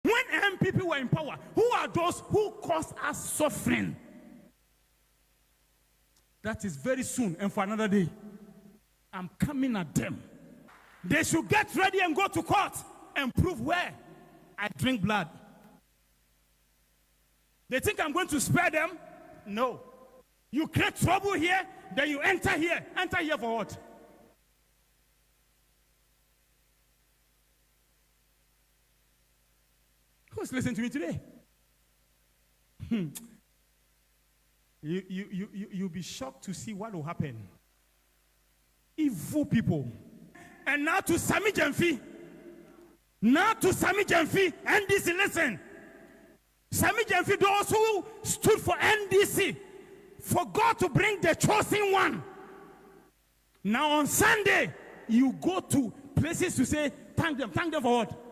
When MPP were in power, who are those who caused us suffering? That is very soon and for another day. I'm coming at them. They should get ready and go to court and prove where I drink blood. They think I'm going to spare them? No. You create trouble here, then you enter here. Enter here for what? Who's listening to me today? You'll be shocked to see what will happen. Evil people. And now to Sami Jemfi. NDC, listen. Sami Jemfi, those who stood for NDC, for God to bring the chosen one. Now on Sunday, you go to places to say, thank them for what?